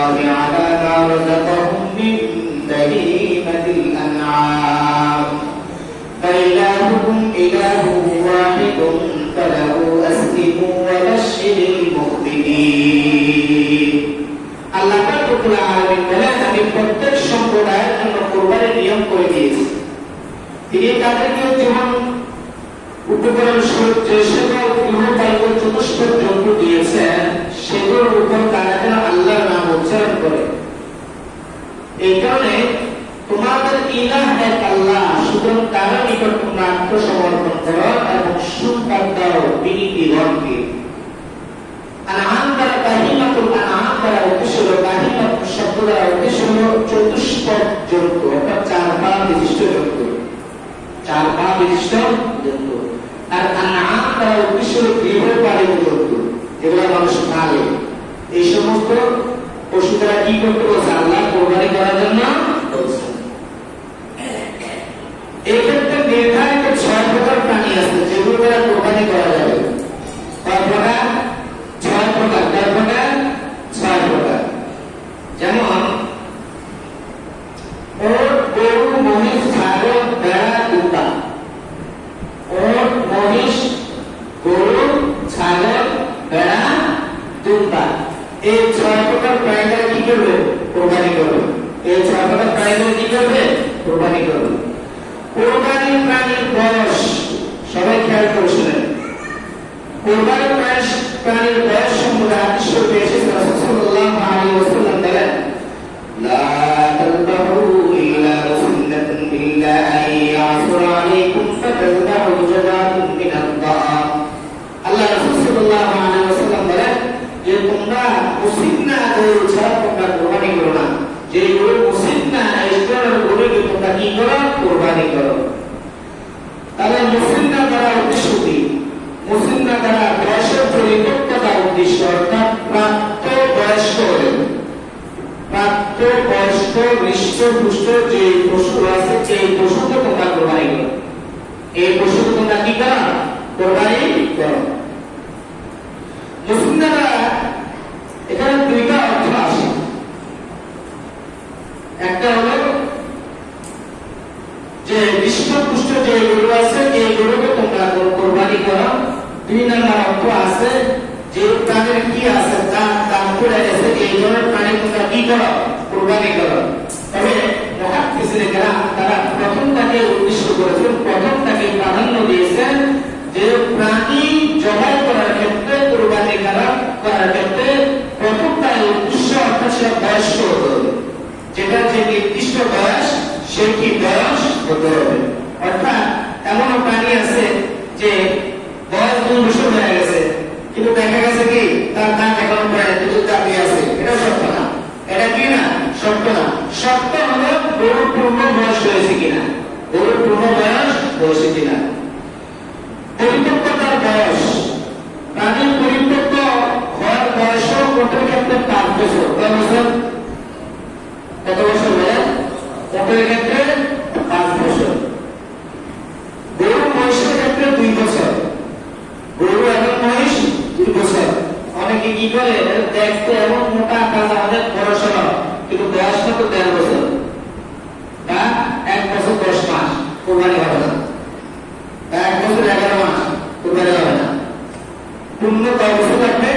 الله على ما رزقهم من بهيمة الأنعام فإلهكم إله واحد فله أسلموا وبشر المؤمنين আল্লাহ পাক রব্বুল আলামিন বলেন আমি প্রত্যেক সম্প্রদায়ের জন্য কুরবানির নিয়ম করে দিয়েছি তিনি তাদেরকে যেমন উপকরণ স্বরূপ যে সকল গৃহপালিত চতুষ্পদ জন্তু দিয়েছেন সেগুলোর উপর তারা যেন আল্লাহর নাম উচ্চারণ করে এই কারণে তোমাদের ইলাহ এক আল্লাহ সুতরাং তার নিকট তোমরা আত্মসমর্পণ করো এবং সুপাত দাও বিনীতিগণকে আনআম দ্বারা বাহিমাতুল আনআম দ্বারা উদ্দেশ্য হলো বাহিমাত শব্দ দ্বারা উদ্দেশ্য হলো চতুষ্পদ জন্তু অর্থাৎ চার পা বিশিষ্ট জন্তু চার পা বিশিষ্ট জন্তু আর আনআম দ্বারা উদ্দেশ্য হলো গৃহপালিত জন্তু যেগুলো মানুষ পালে এই সমস্ত পশু দ্বারা কি করতে বলছে আল্লাহ কোরবানি করার জন্য বলছে এক্ষেত্রে নির্ধারিত 6 প্রকার প্রাণী আছে যেগুলো দ্বারা কোরবানি করা যাবে কয় প্রকার 6 প্রকার কয় প্রকার 6 প্রকার যেমন ওট গরু মহিষ ছাগল ভেড়া দুম্বা ওট মহিষ গরু ছাগল ভেড়া দুম্বা এই 6 প্রকার প্রাণীরা কি করবে কোরবানি করবে এই 6 প্রকার প্রাণীরা কি করবে কোরবানি করবে কোরবানির প্রাণীর বয়স সবাই খেয়াল করে শুনেন কোরবানির প্রাণীর বয়স সম্বন্ধে হাদিস শরীফে এসেছে রাসূল সাল্লাল্লাহু আলাইহি ওয়াসাল্লাম বলেন লা তাযবাহু ইল্লা সুন্নাতুন ইল্লা আন ইয়াসুর আলাইকুম ফাতাযবাহু জাযাতুন মিন আদ-দা'am আল্লাহ রাসূল সাল্লাল্লাহু আলাইহি ওয়াসাল্লাম বলেন যে তোমরা মুসিন্না গরু ছাড়া তোমরা কোরবানি করো না যে গরু মুসিন্না এই গরুকে তোমরা কি করো কোরবানি করো তাহলে মুসিন্না দ্বারা উদ্দেশ্য কি মুসিন্না দ্বারা বয়সের পরিপক্কতা উদ্দেশ্য অর্থাৎ প্রাপ্ত বয়স্ক হৃষ্টপুষ্ট যে পশু আছে সেই পশুকে তোমরা কোরবানি করো এই পশুকে তোমরা কি করো কোরবানি করো মুসিন্না দ্বারা এখানে দুইটা অর্থ আছে একটা হলো যে হৃষ্টপুষ্ট যে গরু আছে এই গরুকে তোমরা কোরবানি করো দুই নম্বর অর্থ আছে যে প্রাণীর কি আছে দাম পড়ে গেছে এই ধরনের প্রাণী তোমরা কি করো কোরবানি করো তবে মুহাদ্দিসিনে কেরাম তারা প্রথমটাকে উদ্দেশ্য করেছেন প্রথমটাকে প্রাধান্য দিয়েছেন যে প্রাণী জবাই করার ক্ষেত্রে কোরবানি করার ক্ষেত্রে প্রথমটার উদ্দেশ্য অর্থাৎ সেটা বয়স্ক হতে হবে যেটা যে নির্দিষ্ট বয়স সেই কি বয়স হতে হবে অর্থাৎ এমন প্রাণী আছে যে বয়স 2 বছর হয়ে গেছে কিন্তু দেখা গেছে কি তার দাঁত এখন প্রায় দুটো চাপিয়ে আছে এটা সত্য না এটা কি না সত্য না সত্য হলো গরুর পূর্ণ বয়স হয়েছে কিনা গরুর পূর্ণ বয়স হয়েছে কিনা পরিপক্কতার বয়স প্রাণীর পরিপক্ক হওয়ার বয়সও কোটের ক্ষেত্রে 5 বছর কত বছর কোটের ক্ষেত্রে 5 বছর গরু মহিষের ক্ষেত্রে 2 বছর গরু এবং মহিষ 2 বছর অনেকে কি করে দেখতে এমন মোটা কাজ আমাদের পড়াশোনা কিন্তু বয়স কত 13 বছর বা 1 বছর 10 মাস কোরবানি হবে না 1 বছর 11 মাস কোরবানি হবে না পূর্ণ 10 বছর লাগবে